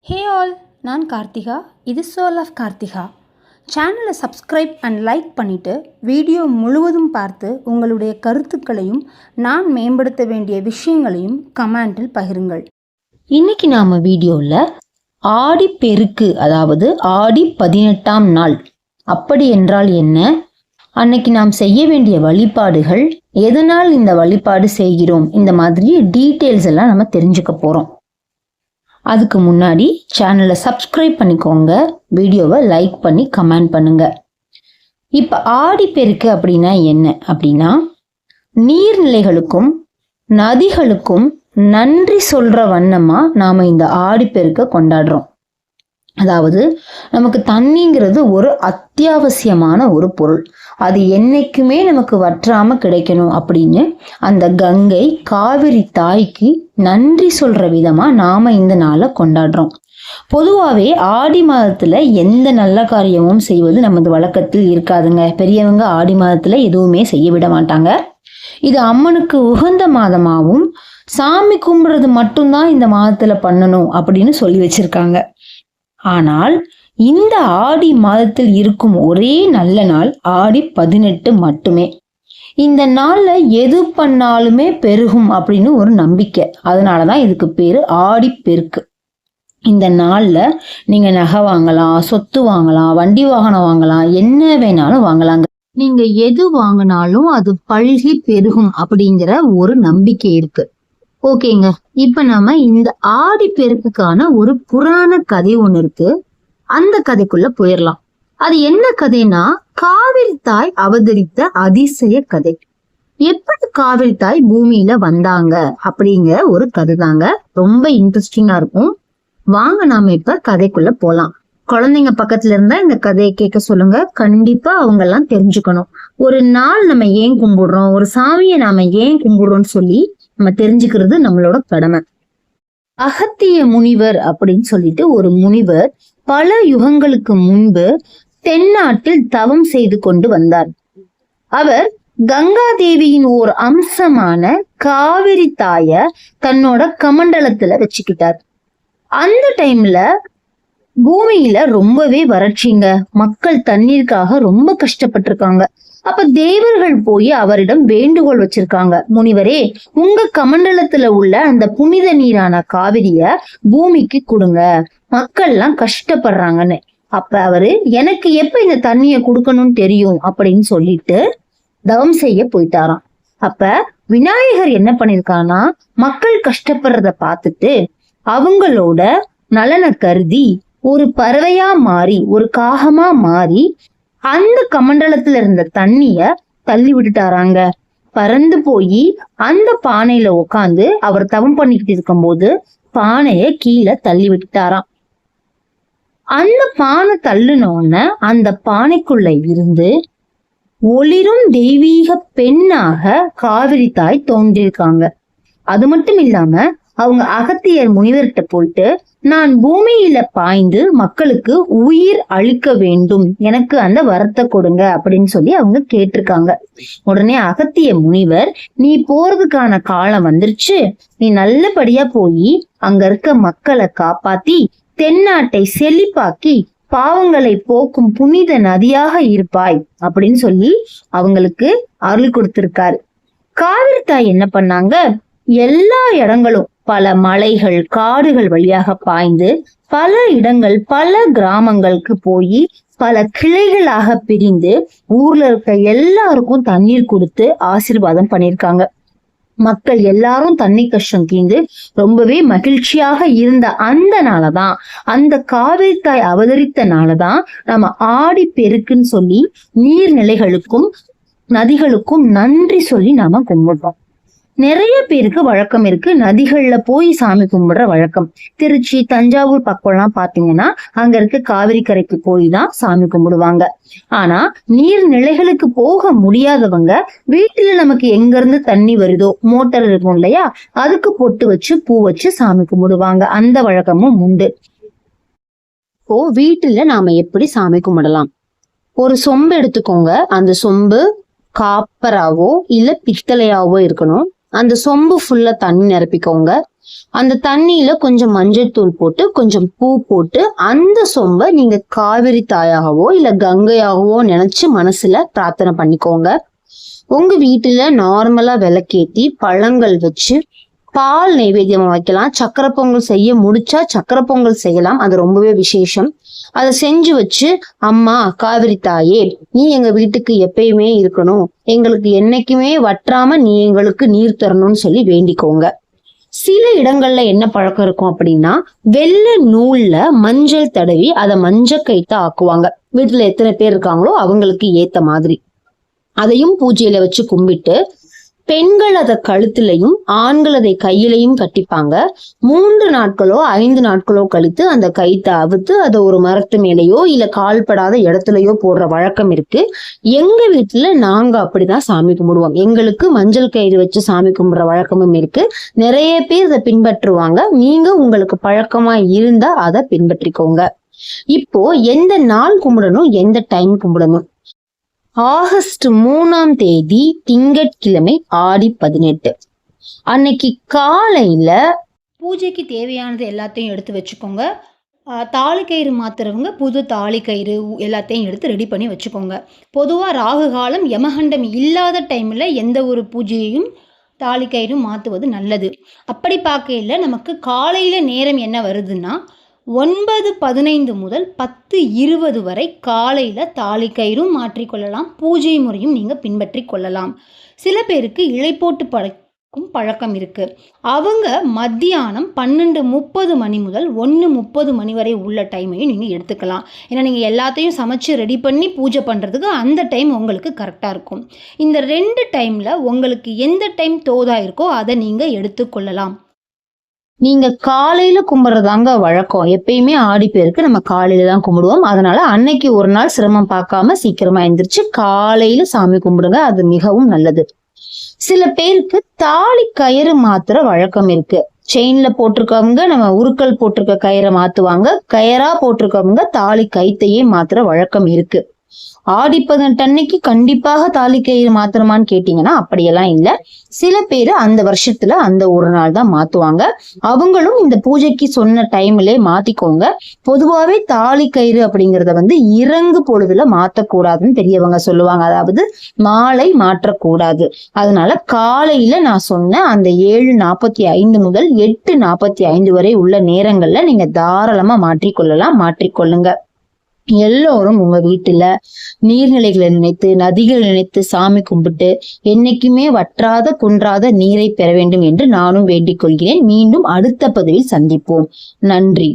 Hey all, நான் கார்த்திகா. இது soul of Karthika. சேனலை சப்ஸ்கிரைப் அண்ட் லைக் பண்ணிவிட்டு வீடியோ முழுவதும் பார்த்து உங்களுடைய கருத்துக்களையும் நான் மேம்படுத்த வேண்டிய விஷயங்களையும் கமெண்டில் பகிருங்கள். இன்னைக்கு நாம் வீடியோவில் ஆடி பெருக்கு, அதாவது ஆடி 18ஆம் நாள் அப்படி என்றால் என்ன, அன்னைக்கு நாம் செய்ய வேண்டிய வழிபாடுகள், எதனால் இந்த வழிபாடு செய்கிறோம், இந்த மாதிரி டீட்டெயில்ஸ் எல்லாம் நம்ம தெரிஞ்சுக்க போகிறோம். அதுக்கு முன்னாடி சேனலை சப்ஸ்கிரைப் பண்ணிக்கோங்க, வீடியோவை லைக் பண்ணி கமெண்ட் பண்ணுங்க. இப்போ ஆடி பெருக்கு அப்படின்னா என்ன அப்படின்னா, நீர்நிலைகளுக்கும் நதிகளுக்கும் நன்றி சொல்ற வண்ணமா நாம இந்த ஆடிப்பெருக்க கொண்டாடுறோம். அதாவது நமக்கு தண்ணிங்கிறது ஒரு அத்தியாவசியமான ஒரு பொருள், அது என்னைக்குமே நமக்கு வற்றாம கிடைக்கணும் அப்படின்னு அந்த கங்கை காவிரி தாய்க்கு நன்றி சொல்ற விதமா நாம இந்த நாளை கொண்டாடுறோம். பொதுவாகவே ஆடி மாதத்துல எந்த நல்ல காரியமும் செய்வது நமது வழக்கத்தில் இருக்காதுங்க. பெரியவங்க ஆடி மாதத்துல எதுவுமே செய்ய விட மாட்டாங்க. இது அம்மனுக்கு உகந்த மாதமாகவும் சாமி கும்பிடுறது மட்டும்தான் இந்த மாதத்துல பண்ணணும் அப்படின்னு சொல்லி வச்சிருக்காங்க. ஆனால் இந்த ஆடி மாதத்தில் இருக்கும் ஒரே நல்ல நாள் ஆடி 18 மட்டுமே. இந்த நாள்ல எது பண்ணாலுமே பெருகும் அப்படின்னு ஒரு நம்பிக்கை. அதனாலதான் இதுக்கு பேரு ஆடி பெருக்கு. இந்த நாள்ல நீங்க நகை வாங்கலாம், சொத்து வாங்கலாம், வண்டி வாகனம் வாங்கலாம், என்ன வேணாலும் வாங்கலாங்க. நீங்க எது வாங்கினாலும் அது பல்கி பெருகும் அப்படிங்கிற ஒரு நம்பிக்கை இருக்கு. ஓகேங்க, இப்ப நாம இந்த ஆடி பெருக்குக்கான ஒரு புராண கதை ஒண்ணு இருக்கு, அந்த கதைக்குள்ள போயிடலாம். அது என்ன கதைனா, காவிரி தாய் அவதரித்த அதிசய கதை. எப்படி காவிரி தாய் பூமியில வந்தாங்க அப்படிங்கிற ஒரு கதை தாங்க. ரொம்ப இன்ட்ரெஸ்டிங்கா இருக்கும். வாங்க நாம இப்ப கதைக்குள்ள போலாம். குழந்தைங்க பக்கத்துல இருந்தா இந்த கதையை கேட்க சொல்லுங்க. கண்டிப்பா அவங்க எல்லாம் தெரிஞ்சுக்கணும். ஒரு நாள் நம்ம ஏன் கும்பிடுறோம், ஒரு சாமியை நாம ஏன் கும்பிடுறோம்னு சொல்லி நம்ம தெரிஞ்சுக்கிறது நம்மளோட கடமை. அகத்திய முனிவர் அப்படின்னு சொல்லிட்டு ஒரு முனிவர் பல யுகங்களுக்கு முன்பு தென்னாட்டில் தவம் செய்து கொண்டு வந்தார். அவர் கங்கா தேவியின் ஓர் அம்சமான காவிரி தாய தன்னோட கமண்டலத்துல வச்சுக்கிட்டார். அந்த டைம்ல பூமியில ரொம்பவே வறட்சிங்க, மக்கள் தண்ணீருக்காக ரொம்ப கஷ்டப்பட்டிருக்காங்க. அப்ப தேவர்கள் போய் அவரிடம் வேண்டுகோள் வச்சிருக்காங்க, முனிவரே, உங்க கமண்டலத்துல உள்ள அந்த புனித நீரான காவிரிய பூமிக்கு கொடுங்க, மக்கள் எல்லாம் கஷ்டப்படுறாங்கன்னு. அப்ப அவரு, எனக்கு எப்ப இந்த தண்ணிய கொடுக்கணும்னு தெரியும் அப்படின்னு சொல்லிட்டு தவம் செய்ய போயிட்டாராம். அப்ப விநாயகர் என்ன பண்ணிருக்கானா, மக்கள் கஷ்டப்படுறத பார்த்துட்டு அவங்களோட நலனை கருதி ஒரு பறவையா மாறி, ஒரு காகமா மாறி அந்த கமண்டலத்துல இருந்த தண்ணிய தள்ளி விட்டுட்டாராங்க. பறந்து போய் அந்த பானையில உட்காந்து அவர் தவம் பண்ணிக்கிட்டு இருக்கும் போது பானைய கீழே தள்ளி விட்டுட்டாராம். அந்த பானை தள்ளுனோன்னு அந்த பானைக்குள்ள இருந்து ஒளிரும் தெய்வீக பெண்ணாக காவிரி தாய் தோன்றிருக்காங்க. அது மட்டும் இல்லாம அவங்க அகத்தியர் முனிவர்கிட்ட போயிட்டு, நான் பூமியில பாய்ந்து மக்களுக்கு உயிர் அளிக்க வேண்டும், எனக்கு அந்த வரத்தை கொடுங்க அப்படின்னு சொல்லி அவங்க கேட்டிருக்காங்க. உடனே அகத்திய முனிவர், நீ போறதுக்கான காலம் வந்துருச்சு, நீ நல்லபடியா போய் அங்க இருக்க மக்களை காப்பாத்தி தென்னாட்டை செழிப்பாக்கி பாவங்களை போக்கும் புனித நதியாக இருப்பாய் அப்படின்னு சொல்லி அவங்களுக்கு அருள் கொடுத்திருக்காரு. காவிரி தாய் என்ன பண்ணாங்க, எல்லா இடங்களும் பல மலைகள் காடுகள் வழியாக பாய்ந்து பல இடங்கள் பல கிராமங்களுக்கு போய் பல கிளைகளாக பிரிந்து ஊர்ல இருக்க எல்லாருக்கும் தண்ணீர் கொடுத்து ஆசீர்வாதம் பண்ணிருக்காங்க. மக்கள் எல்லாரும் தண்ணி கஷ்டம் தீர்ந்து ரொம்பவே மகிழ்ச்சியாக இருந்த அந்த நாளதான், அந்த காவிரி தாய் அவதரித்த நாளதான் நம்ம ஆடி பெருக்குன்னு சொல்லி நீர்நிலைகளுக்கும் நதிகளுக்கும் நன்றி சொல்லி நாம கும்பிடுறோம். நிறைய பேருக்கு வழக்கம் இருக்கு நதிகள்ல போய் சாமி கும்பிடுற வழக்கம். திருச்சி தஞ்சாவூர் பக்கம்லாம் பாத்தீங்கன்னா அங்க இருக்க காவிரி கரைக்கு போய் தான் சாமி கும்பிடுவாங்க. ஆனா நீர்நிலைகளுக்கு போக முடியாதவங்க வீட்டுல நமக்கு எங்க இருந்து தண்ணி வருதோ, மோட்டார் இருக்கும் இல்லையா, அதுக்கு பொட்டு வச்சு பூ வச்சு சாமி கும்பிடுவாங்க. அந்த வழக்கமும் உண்டு. இப்போ வீட்டுல நாம எப்படி சாமி கும்பிடலாம்? ஒரு சொம்பு எடுத்துக்கோங்க. அந்த சொம்பு காப்பராவோ இல்ல பித்தளையாவோ இருக்கணும். அந்த சொம்பு ஃபுல்லா தண்ணி நிரப்பிக்கோங்க. அந்த தண்ணியில கொஞ்சம் மஞ்சள் தூள் போட்டு கொஞ்சம் பூ போட்டு அந்த சொம்ப நீங்க காவிரி தாயாகவோ இல்ல கங்கையாகவோ நினைச்சு மனசுல பிரார்த்தனை பண்ணிக்கோங்க. உங்க வீட்டுல நார்மலா விளக்கேத்தி பழங்கள் வச்சு பால் நைவேத்தியம் வைக்கலாம். சக்கரை பொங்கல் செய்ய முடிச்சா சக்கரை பொங்கல் செய்யலாம், அது ரொம்பவே விசேஷம். அதை செஞ்சு வச்சு, அம்மா காவிரி தாயே நீ எங்க வீட்டுக்கு எப்பயுமே இருக்கணும், எங்களுக்கு என்னைக்குமே வற்றாம நீ எங்களுக்கு நீர் தரணும்னு சொல்லி வேண்டிக்கோங்க. சில இடங்கள்ல என்ன பழக்கம் இருக்கும் அப்படின்னா, வெள்ளை நூல்ல மஞ்சள் தடவி அதை மஞ்சள் கைத்தா ஆக்குவாங்க. வீட்டுல எத்தனை பேர் இருக்காங்களோ அவங்களுக்கு ஏத்த மாதிரி அதையும் பூஜையில வச்சு கும்பிட்டு, பெண்கள் அதை கழுத்துலையும் ஆண்கள் அதை கையிலையும் கட்டிப்பாங்க. 3 நாட்களோ 5 நாட்களோ கழித்து அந்த கைத்தை அவுத்து அதை ஒரு மரத்து மேலேயோ இல்ல கால்படாத இடத்துலயோ போடுற வழக்கம் இருக்கு. எங்க வீட்டுல நாங்க அப்படிதான் சாமி கும்பிடுவோம். எங்களுக்கு மஞ்சள் கயிறு வச்சு சாமி கும்பிடுற வழக்கமும் இருக்கு. நிறைய பேர் இதை பின்பற்றுவாங்க. நீங்க உங்களுக்கு பழக்கமா இருந்தா அதை பின்பற்றிக்கோங்க. இப்போ எந்த நாள் கும்பிடணும், எந்த டைம் கும்பிடணும்? ஆகஸ்ட் 3ஆம் தேதி திங்கட்கிழமை ஆடி 18 அன்னைக்கு காலையில பூஜைக்கு தேவையானது எல்லாத்தையும் எடுத்து வச்சுக்கோங்க. தாலி கயிறு மாத்துறவங்க புது தாலி கயிறு எல்லாத்தையும் எடுத்து ரெடி பண்ணி வச்சுக்கோங்க. பொதுவாக ராகு காலம் யமகண்டம் இல்லாத டைமில் எந்த ஒரு பூஜையையும் தாலி கயிறும் மாற்றுவது நல்லது. அப்படி பார்க்கையில் நமக்கு காலையில் நேரம் என்ன வருதுன்னா 9:15 முதல் 10:20 வரை காலையில் தாலி கயிறும் மாற்றிக்கொள்ளலாம். பூஜை முறையும் நீங்கள் பின்பற்றி கொள்ளலாம். சில பேருக்கு இலை போட்டு படைக்கும் பழக்கம் இருக்குது. அவங்க மத்தியானம் 12:30 மணி முதல் 1:30 மணி வரை உள்ள டைமையும் நீங்கள் எடுத்துக்கலாம். ஏன்னா நீங்கள் எல்லாத்தையும் சமைச்சு ரெடி பண்ணி பூஜை பண்ணுறதுக்கு அந்த டைம் உங்களுக்கு கரெக்டாக இருக்கும். இந்த 2 டைமில் உங்களுக்கு எந்த டைம் தோதா இருக்கோ அதை நீங்கள் எடுத்துக்கொள்ளலாம். நீங்க காலையில கும்பிடுறதாங்க வழக்கம். எப்பயுமே ஆடி பேருக்கு நம்ம காலையில தான் கும்பிடுவோம். அதனால அன்னைக்கு ஒரு நாள் சிரமம் பார்க்காம சீக்கிரமா எந்திரிச்சு காலையில சாமி கும்பிடுங்க, அது மிகவும் நல்லது. சில பேருக்கு தாலி கயிறு மாத்துற வழக்கம் இருக்கு. செயின்ல போட்டிருக்கவங்க நம்ம உருக்கல் போட்டிருக்க கயிறை மாத்துவாங்க. கயிறா போட்டிருக்கவங்க தாலி கைத்தையே மாத்துற வழக்கம் இருக்கு. ஆடி 18 அன்னைக்கு கண்டிப்பாக தாலி கயிறு மாத்திரமான்னு கேட்டீங்கன்னா அப்படியெல்லாம் இல்லை. சில பேர் அந்த வருஷத்துல அந்த ஒரு நாள் தான் மாத்துவாங்க. அவங்களும் இந்த பூஜைக்கு சொன்ன டைம்ல மாத்திக்கோங்க. பொதுவாவே தாலி கயிறு அப்படிங்கறத இறங்கு பொழுதுல மாத்தக்கூடாதுன்னு பெரியவங்க சொல்லுவாங்க. அதாவது மாலை மாற்றக்கூடாது. அதனால காலையில நான் சொன்ன அந்த 7:45 முதல் 8:45 வரை உள்ள நேரங்கள்ல நீங்க தாராளமா மாற்றிக்கொள்ளுங்க. எல்லோரும் உங்க வீட்டுல நீர்நிலைகளை நினைத்து நதிகளை நினைத்து சாமி கும்பிட்டு என்னைக்குமே வற்றாத குன்றாத நீரை பெற வேண்டும் என்று நானும் வேண்டிக் கொள்கிறேன். மீண்டும் அடுத்த பதிவில் சந்திப்போம். நன்றி.